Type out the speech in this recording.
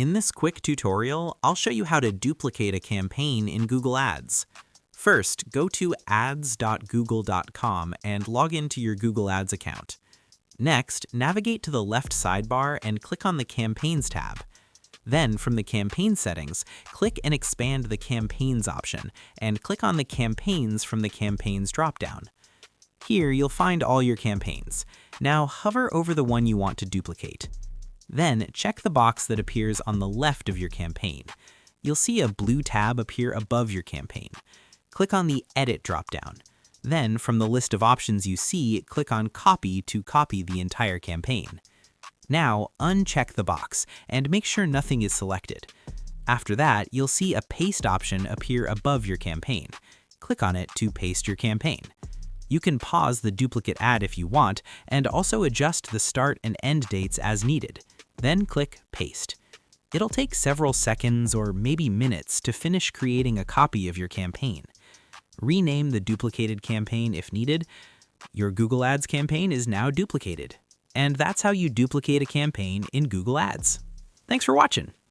In this quick tutorial, I'll show you how to duplicate a campaign in Google Ads. First, go to ads.google.com and log into your Google Ads account. Next, navigate to the left sidebar and click on the Campaigns tab. Then, from the Campaign settings, click and expand the Campaigns option, and click on the Campaigns from the Campaigns dropdown. Here, you'll find all your campaigns. Now, hover over the one you want to duplicate. Then, check the box that appears on the left of your campaign. You'll see a blue tab appear above your campaign. Click on the Edit dropdown. Then, from the list of options you see, click on Copy to copy the entire campaign. Now, uncheck the box and make sure nothing is selected. After that, you'll see a Paste option appear above your campaign. Click on it to paste your campaign. You can pause the duplicate ad if you want, and also adjust the start and end dates as needed. Then click Paste. It'll take several seconds or maybe minutes to finish creating a copy of your campaign. Rename the duplicated campaign if needed. Your Google Ads campaign is now duplicated. And that's how you duplicate a campaign in Google Ads. Thanks for watching.